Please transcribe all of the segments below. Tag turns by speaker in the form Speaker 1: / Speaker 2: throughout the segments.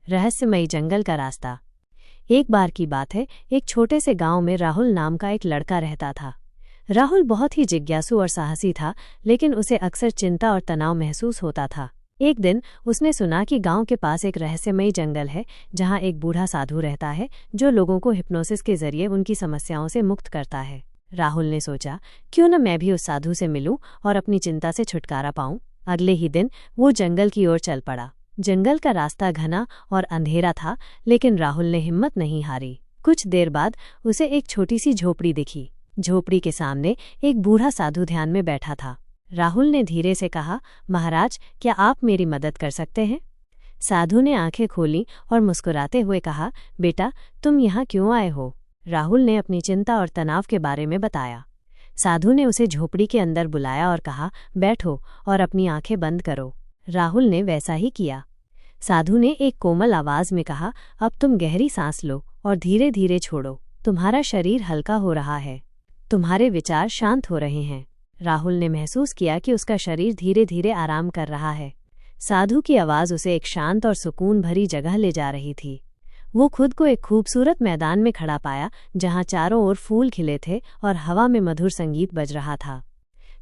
Speaker 1: रहस्यमयी जंगल का रास्ता। एक बार की बात है, एक छोटे से गांव में राहुल नाम का एक लड़का रहता था। राहुल बहुत ही जिज्ञासु और साहसी था, लेकिन उसे अक्सर चिंता और तनाव महसूस होता था। एक दिन उसने सुना कि गांव के पास एक रहस्यमयी जंगल है, जहां एक बूढ़ा साधु रहता है जो लोगों को हिप्नोसिस के जरिए उनकी समस्याओं से मुक्त करता है। राहुल ने सोचा, क्यों न मैं भी उस साधु से मिलूं और अपनी चिंता से छुटकारा पाऊं। अगले ही दिन वो जंगल की ओर चल पड़ा। जंगल का रास्ता घना और अंधेरा था, लेकिन राहुल ने हिम्मत नहीं हारी। कुछ देर बाद उसे एक छोटी सी झोपड़ी दिखी। झोपड़ी के सामने एक बूढ़ा साधु ध्यान में बैठा था। राहुल ने धीरे से कहा, महाराज, क्या आप मेरी मदद कर सकते हैं? साधु ने आंखें खोलीं और मुस्कुराते हुए कहा, बेटा, तुम यहाँ क्यों आए हो? राहुल ने अपनी चिंता और तनाव के बारे में बताया। साधु ने उसे झोपड़ी के अंदर बुलाया और कहा, बैठो और अपनी आंखें बंद करो। राहुल ने वैसा ही किया। साधु ने एक कोमल आवाज में कहा, अब तुम गहरी सांस लो और धीरे धीरे छोड़ो। तुम्हारा शरीर हल्का हो रहा है, तुम्हारे विचार शांत हो रहे हैं। राहुल ने महसूस किया कि उसका शरीर धीरे धीरे आराम कर रहा है। साधु की आवाज उसे एक शांत और सुकून भरी जगह ले जा रही थी। वो खुद को एक खूबसूरत मैदान में खड़ा पाया, जहां चारों ओर फूल खिले थे और हवा में मधुर संगीत बज रहा था।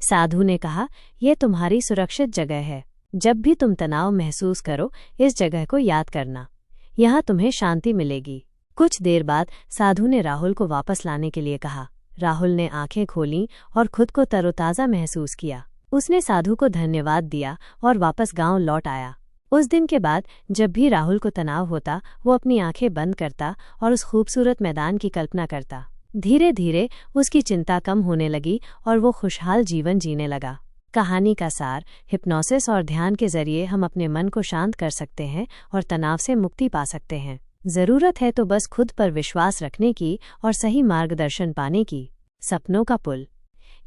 Speaker 1: साधु ने कहा, यह तुम्हारी सुरक्षित जगह है। जब भी तुम तनाव महसूस करो, इस जगह को याद करना। यहाँ तुम्हें शांति मिलेगी। कुछ देर बाद साधु ने राहुल को वापस लाने के लिए कहा। राहुल ने आंखें खोलीं और खुद को तरोताज़ा महसूस किया। उसने साधु को धन्यवाद दिया और वापस गांव लौट आया। उस दिन के बाद जब भी राहुल को तनाव होता, वो अपनी आंखें बंद करता और उस खूबसूरत मैदान की कल्पना करता। धीरे धीरे उसकी चिंता कम होने लगी और वो खुशहाल जीवन जीने लगा। कहानी का सार, हिप्नोसिस और ध्यान के जरिए हम अपने मन को शांत कर सकते हैं और तनाव से मुक्ति पा सकते हैं। ज़रूरत है तो बस खुद पर विश्वास रखने की और सही मार्गदर्शन पाने की। सपनों का पुल।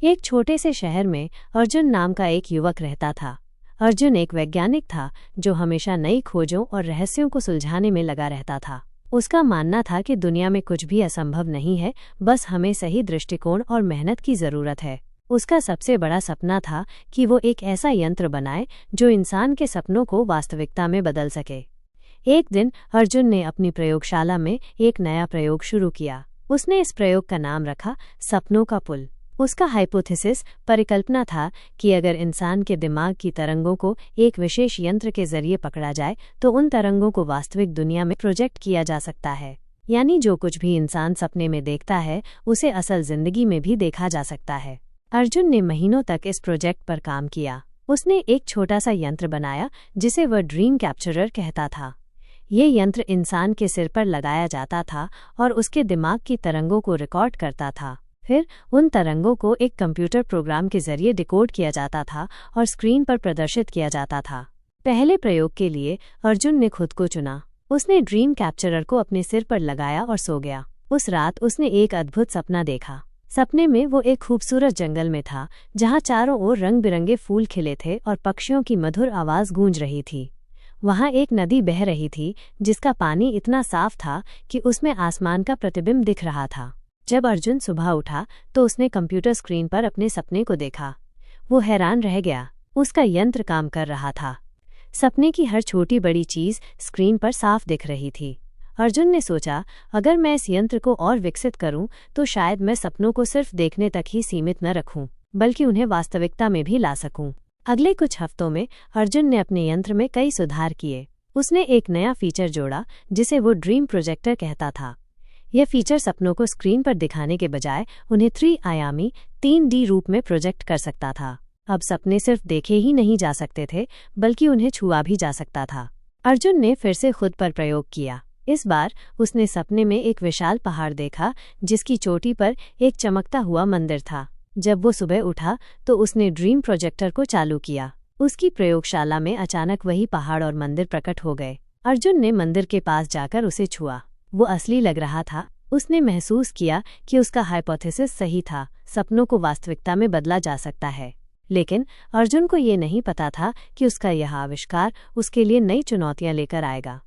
Speaker 1: एक छोटे से शहर में अर्जुन नाम का एक युवक रहता था। अर्जुन एक वैज्ञानिक था जो हमेशा नई खोजों और रहस्यों को सुलझाने में लगा रहता था। उसका मानना था कि दुनिया में कुछ भी असंभव नहीं है, बस हमें सही दृष्टिकोण और मेहनत की ज़रूरत है। उसका सबसे बड़ा सपना था कि वो एक ऐसा यंत्र बनाए जो इंसान के सपनों को वास्तविकता में बदल सके। एक दिन अर्जुन ने अपनी प्रयोगशाला में एक नया प्रयोग शुरू किया। उसने इस प्रयोग का नाम रखा सपनों का पुल। उसका हाइपोथेसिस, परिकल्पना था कि अगर इंसान के दिमाग की तरंगों को एक विशेष यंत्र के जरिए पकड़ा जाए तो उन तरंगों को वास्तविक दुनिया में प्रोजेक्ट किया जा सकता है। यानी जो कुछ भी इंसान सपने में देखता है, उसे असल जिंदगी में भी देखा जा सकता है। अर्जुन ने महीनों तक इस प्रोजेक्ट पर काम किया। उसने एक छोटा सा यंत्र बनाया जिसे वह ड्रीम कैप्चरर कहता था। ये यंत्र इंसान के सिर पर लगाया जाता था और उसके दिमाग की तरंगों को रिकॉर्ड करता था। फिर उन तरंगों को एक कंप्यूटर प्रोग्राम के जरिए डिकोड किया जाता था और स्क्रीन पर प्रदर्शित किया जाता था। पहले प्रयोग के लिए अर्जुन ने खुद को चुना। उसने ड्रीम कैप्चरर को अपने सिर पर लगाया और सो गया। उस रात उसने एक अद्भुत सपना देखा। सपने में वो एक खूबसूरत जंगल में था, जहाँ चारों ओर रंग बिरंगे फूल खिले थे और पक्षियों की मधुर आवाज़ गूंज रही थी। वहाँ एक नदी बह रही थी, जिसका पानी इतना साफ था कि उसमें आसमान का प्रतिबिंब दिख रहा था। जब अर्जुन सुबह उठा तो उसने कंप्यूटर स्क्रीन पर अपने सपने को देखा। वो हैरान रह गया। उसका यंत्र काम कर रहा था। सपने की हर छोटी बड़ी चीज़ स्क्रीन पर साफ दिख रही थी। अर्जुन ने सोचा, अगर मैं इस यंत्र को और विकसित करूं, तो शायद मैं सपनों को सिर्फ देखने तक ही सीमित न रखूं, बल्कि उन्हें वास्तविकता में भी ला सकूं। अगले कुछ हफ्तों में अर्जुन ने अपने यंत्र में कई सुधार किए। उसने एक नया फीचर जोड़ा जिसे वो ड्रीम प्रोजेक्टर कहता था। यह फीचर सपनों को स्क्रीन पर दिखाने के बजाय उन्हें 3 आयामी 3D रूप में प्रोजेक्ट कर सकता था। अब सपने सिर्फ देखे ही नहीं जा सकते थे, बल्कि उन्हें छुआ भी जा सकता था। अर्जुन ने फिर से खुद पर प्रयोग किया। इस बार उसने सपने में एक विशाल पहाड़ देखा, जिसकी चोटी पर एक चमकता हुआ मंदिर था। जब वो सुबह उठा तो उसने ड्रीम प्रोजेक्टर को चालू किया। उसकी प्रयोगशाला में अचानक वही पहाड़ और मंदिर प्रकट हो गए। अर्जुन ने मंदिर के पास जाकर उसे छुआ। वो असली लग रहा था। उसने महसूस किया कि उसका हाइपोथेसिस सही था, सपनों को वास्तविकता में बदला जा सकता है। लेकिन अर्जुन को ये नहीं पता था कि उसका यह आविष्कार उसके लिए नई चुनौतियां लेकर आएगा।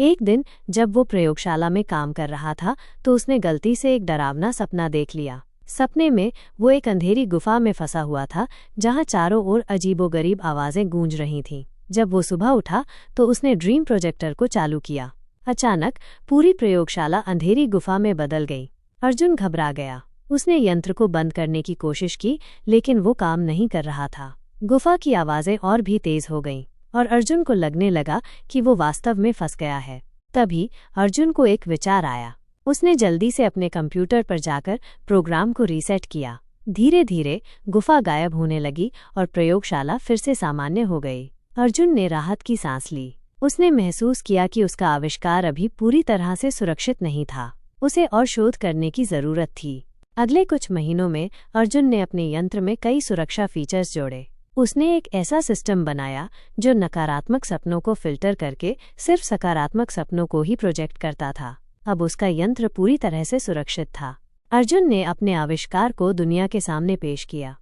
Speaker 1: एक दिन जब वो प्रयोगशाला में काम कर रहा था तो उसने गलती से एक डरावना सपना देख लिया। सपने में वो एक अंधेरी गुफा में फंसा हुआ था, जहां चारों ओर अजीबोगरीब आवाज़ें गूंज रही थीं। जब वो सुबह उठा तो उसने ड्रीम प्रोजेक्टर को चालू किया। अचानक पूरी प्रयोगशाला अंधेरी गुफा में बदल गई। अर्जुन घबरा गया। उसने यंत्र को बंद करने की कोशिश की, लेकिन वो काम नहीं कर रहा था। गुफा की आवाज़ें और भी तेज हो गईं और अर्जुन को लगने लगा कि वो वास्तव में फंस गया है। तभी अर्जुन को एक विचार आया। उसने जल्दी से अपने कंप्यूटर पर जाकर प्रोग्राम को रीसेट किया। धीरे धीरे गुफा गायब होने लगी और प्रयोगशाला फिर से सामान्य हो गई। अर्जुन ने राहत की सांस ली। उसने महसूस किया कि उसका आविष्कार अभी पूरी तरह से सुरक्षित नहीं था। उसे और शोध करने की जरूरत थी। अगले कुछ महीनों में अर्जुन ने अपने यंत्र में कई सुरक्षा फीचर्स जोड़े। उसने एक ऐसा सिस्टम बनाया जो नकारात्मक सपनों को फिल्टर करके सिर्फ सकारात्मक सपनों को ही प्रोजेक्ट करता था। अब उसका यंत्र पूरी तरह से सुरक्षित था। अर्जुन ने अपने आविष्कार को दुनिया के सामने पेश किया।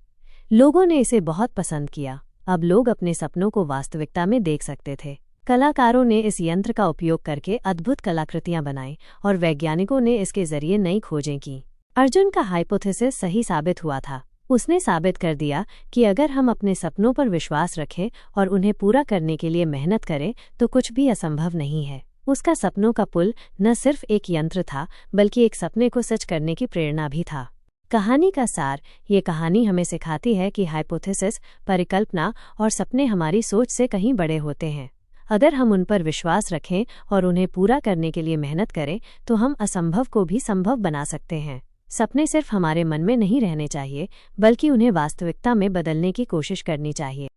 Speaker 1: लोगों ने इसे बहुत पसंद किया। अब लोग अपने सपनों को वास्तविकता में देख सकते थे। कलाकारों ने इस यंत्र का उपयोग करके अद्भुत कलाकृतियां बनाई और वैज्ञानिकों ने इसके जरिए नई खोजें की। अर्जुन का हाइपोथेसिस सही साबित हुआ था। उसने साबित कर दिया कि अगर हम अपने सपनों पर विश्वास रखें और उन्हें पूरा करने के लिए मेहनत करें तो कुछ भी असंभव नहीं है। उसका सपनों का पुल न सिर्फ एक यंत्र था, बल्कि एक सपने को सच करने की प्रेरणा भी था। कहानी का सार: ये कहानी हमें सिखाती है कि हाइपोथेसिस, परिकल्पना और सपने हमारी सोच से कहीं बड़े होते हैं। अगर हम उन पर विश्वास रखें और उन्हें पूरा करने के लिए मेहनत करें तो हम असंभव को भी संभव बना सकते हैं। सपने सिर्फ हमारे मन में नहीं रहने चाहिए, बल्कि उन्हें वास्तविकता में बदलने की कोशिश करनी चाहिए।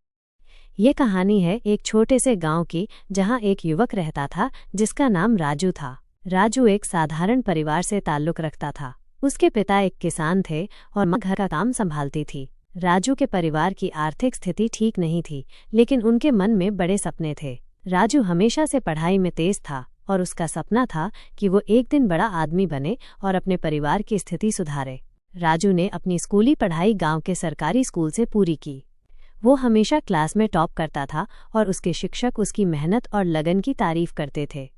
Speaker 1: ये कहानी है एक छोटे से गांव की, जहां एक युवक रहता था जिसका नाम राजू था। राजू एक साधारण परिवार से ताल्लुक रखता था। उसके पिता एक किसान थे और मां घर का काम संभालती थी। राजू के परिवार की आर्थिक स्थिति ठीक नहीं थी, लेकिन उनके मन में बड़े सपने थे। राजू हमेशा से पढ़ाई में तेज था और उसका सपना था कि वो एक दिन बड़ा आदमी बने और अपने परिवार की स्थिति सुधारे। राजू ने अपनी स्कूली पढ़ाई गांव के सरकारी स्कूल से पूरी की। वो हमेशा क्लास में टॉप करता था और उसके शिक्षक उसकी मेहनत और लगन की तारीफ करते थे।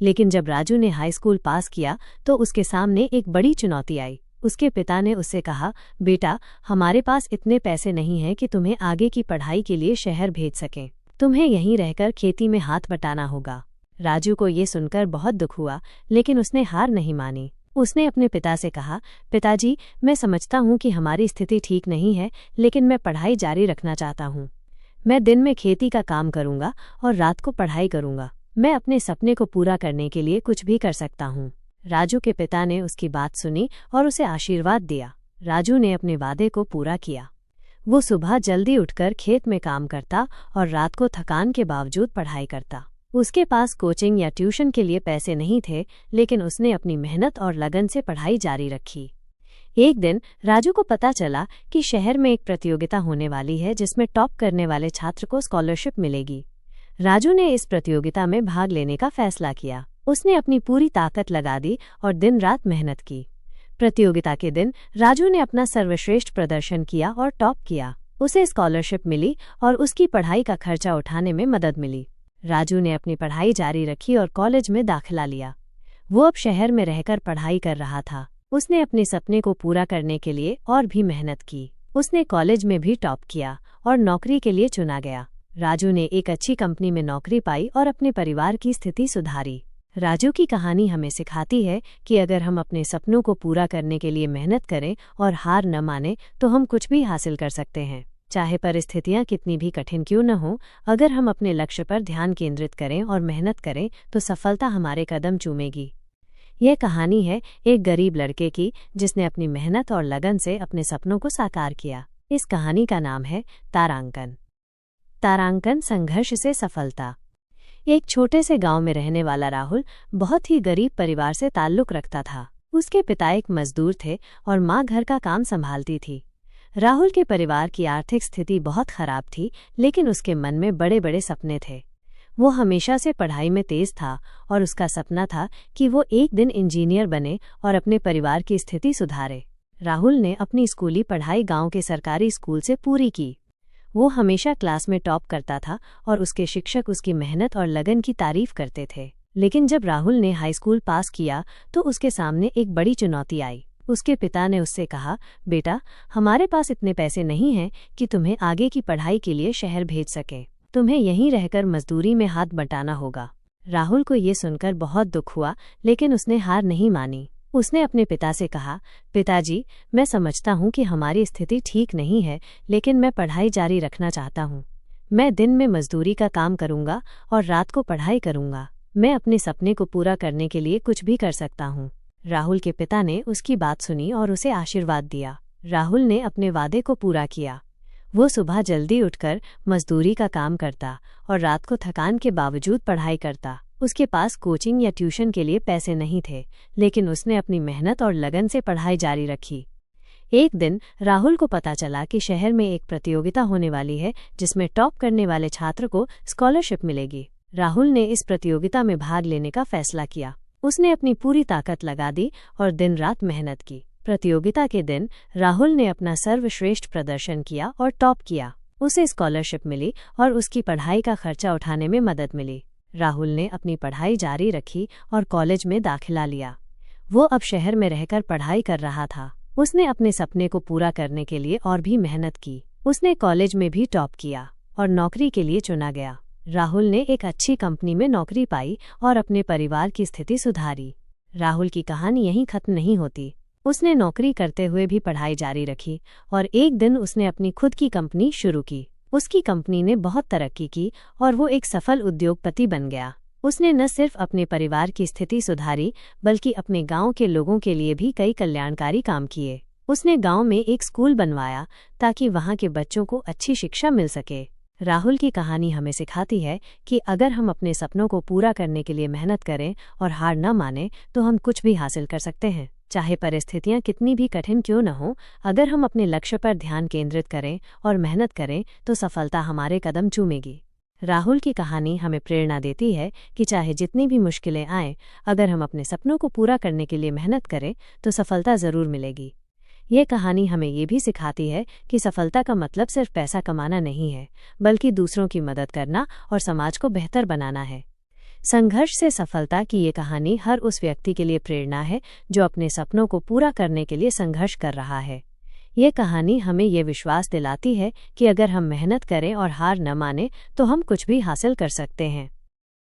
Speaker 1: लेकिन जब राजू ने हाई स्कूल पास किया तो उसके सामने एक बड़ी चुनौती आई। उसके पिता ने उससे कहा, बेटा, हमारे पास इतने पैसे नहीं हैं कि तुम्हें आगे की पढ़ाई के लिए शहर भेज सकें। तुम्हें यहीं रहकर खेती में हाथ बटाना होगा। राजू को ये सुनकर बहुत दुख हुआ, लेकिन उसने हार नहीं मानी। उसने अपने पिता से कहा, पिताजी, मैं समझता हूँ कि हमारी स्थिति ठीक नहीं है, लेकिन मैं पढ़ाई जारी रखना चाहता हूँ। मैं दिन में खेती का काम करूँगा और रात को पढ़ाई करूँगा। मैं अपने सपने को पूरा करने के लिए कुछ भी कर सकता हूँ। राजू के पिता ने उसकी बात सुनी और उसे आशीर्वाद दिया। राजू ने अपने वादे को पूरा किया। वो सुबह जल्दी उठकर खेत में काम करता और रात को थकान के बावजूद पढ़ाई करता। उसके पास कोचिंग या ट्यूशन के लिए पैसे नहीं थे, लेकिन उसने अपनी मेहनत और लगन से पढ़ाई जारी रखी। एक दिन राजू को पता चला कि शहर में एक प्रतियोगिता होने वाली है जिसमें टॉप करने वाले छात्र को स्कॉलरशिप मिलेगी। राजू ने इस प्रतियोगिता में भाग लेने का फैसला किया। उसने अपनी पूरी ताकत लगा दी और दिन रात मेहनत की। प्रतियोगिता के दिन राजू ने अपना सर्वश्रेष्ठ प्रदर्शन किया और टॉप किया। उसे स्कॉलरशिप मिली और उसकी पढ़ाई का खर्चा उठाने में मदद मिली। राजू ने अपनी पढ़ाई जारी रखी और कॉलेज में दाखिला लिया। वो अब शहर में रहकर पढ़ाई कर रहा था। उसने अपने सपने को पूरा करने के लिए और भी मेहनत की। उसने कॉलेज में भी टॉप किया और नौकरी के लिए चुना गया। राजू ने एक अच्छी कंपनी में नौकरी पाई और अपने परिवार की स्थिति सुधारी। राजू की कहानी हमें सिखाती है कि अगर हम अपने सपनों को पूरा करने के लिए मेहनत करें और हार न मानें तो हम कुछ भी हासिल कर सकते हैं। चाहे परिस्थितियां कितनी भी कठिन क्यों न हो, अगर हम अपने लक्ष्य पर ध्यान केंद्रित करें और मेहनत करें तो सफलता हमारे कदम चूमेगी। यह कहानी है एक गरीब लड़के की जिसने अपनी मेहनत और लगन से अपने सपनों को साकार किया। इस कहानी का नाम है तारांकन। तारांकन, संघर्ष से सफलता। एक छोटे से गांव में रहने वाला राहुल बहुत ही गरीब परिवार से ताल्लुक रखता था। उसके पिता एक मजदूर थे और मां घर का काम संभालती थी। राहुल के परिवार की आर्थिक स्थिति बहुत खराब थी, लेकिन उसके मन में बड़े बड़े सपने थे। वो हमेशा से पढ़ाई में तेज था और उसका सपना था कि वो एक दिन इंजीनियर बने और अपने परिवार की स्थिति सुधारे। राहुल ने अपनी स्कूली पढ़ाई गांव के सरकारी स्कूल से पूरी की। वो हमेशा क्लास में टॉप करता था और उसके शिक्षक उसकी मेहनत और लगन की तारीफ करते थे। लेकिन जब राहुल ने हाई स्कूल पास किया तो उसके सामने एक बड़ी चुनौती आई। उसके पिता ने उससे कहा, बेटा, हमारे पास इतने पैसे नहीं हैं कि तुम्हें आगे की पढ़ाई के लिए शहर भेज सकें। तुम्हें यहीं रहकर मजदूरी में हाथ बटाना होगा। राहुल को ये सुनकर बहुत दुख हुआ, लेकिन उसने हार नहीं मानी। उसने अपने पिता से कहा, पिताजी, मैं समझता हूँ कि हमारी स्थिति ठीक नहीं है, लेकिन मैं पढ़ाई जारी रखना चाहता हूँ। मैं दिन में मजदूरी का काम करूँगा और रात को पढ़ाई करूँगा। मैं अपने सपने को पूरा करने के लिए कुछ भी कर सकता हूँ। राहुल के पिता ने उसकी बात सुनी और उसे आशीर्वाद दिया। राहुल ने अपने वादे को पूरा किया। वो सुबह जल्दी उठकर मजदूरी का काम करता और रात को थकान के बावजूद पढ़ाई करता। उसके पास कोचिंग या ट्यूशन के लिए पैसे नहीं थे, लेकिन उसने अपनी मेहनत और लगन से पढ़ाई जारी रखी। एक दिन राहुल को पता चला कि शहर में एक प्रतियोगिता होने वाली है, जिसमें टॉप करने वाले छात्र को स्कॉलरशिप मिलेगी। राहुल ने इस प्रतियोगिता में भाग लेने का फैसला किया। उसने अपनी पूरी ताकत लगा दी और दिन रात मेहनत की। प्रतियोगिता के दिन राहुल ने अपना सर्वश्रेष्ठ प्रदर्शन किया और टॉप किया। उसे स्कॉलरशिप मिली और उसकी पढ़ाई का खर्चा उठाने में मदद मिली। राहुल ने अपनी पढ़ाई जारी रखी और कॉलेज में दाखिला लिया। वो अब शहर में रहकर पढ़ाई कर रहा था। उसने अपने सपने को पूरा करने के लिए और भी मेहनत की। उसने कॉलेज में भी टॉप किया और नौकरी के लिए चुना गया। राहुल ने एक अच्छी कंपनी में नौकरी पाई और अपने परिवार की स्थिति सुधारी। राहुल की कहानी यहीं खत्म नहीं होती। उसने नौकरी करते हुए भी पढ़ाई जारी रखी और एक दिन उसने अपनी खुद की कंपनी शुरू की। उसकी कंपनी ने बहुत तरक्की की और वो एक सफल उद्योगपति बन गया। उसने न सिर्फ अपने परिवार की स्थिति सुधारी, बल्कि अपने गांव के लोगों के लिए भी कई कल्याणकारी काम किए। उसने गांव में एक स्कूल बनवाया ताकि वहां के बच्चों को अच्छी शिक्षा मिल सके। राहुल की कहानी हमें सिखाती है कि अगर हम अपने सपनों को पूरा करने के लिए मेहनत करें और हार न मानें, तो हम कुछ भी हासिल कर सकते हैं। चाहे परिस्थितियां कितनी भी कठिन क्यों न हो, अगर हम अपने लक्ष्य पर ध्यान केंद्रित करें और मेहनत करें, तो सफलता हमारे कदम चूमेगी। राहुल की कहानी हमें प्रेरणा देती है कि चाहे जितनी भी मुश्किलें आएं, अगर हम अपने सपनों को पूरा करने के लिए मेहनत करें, तो सफलता जरूर मिलेगी। ये कहानी हमें ये भी सिखाती है कि सफलता का मतलब सिर्फ पैसा कमाना नहीं है, बल्कि दूसरों की मदद करना और समाज को बेहतर बनाना है। संघर्ष से सफलता की ये कहानी हर उस व्यक्ति के लिए प्रेरणा है जो अपने सपनों को पूरा करने के लिए संघर्ष कर रहा है। ये कहानी हमें ये विश्वास दिलाती है कि अगर हम मेहनत करें और हार न मानें, तो हम कुछ भी हासिल कर सकते हैं।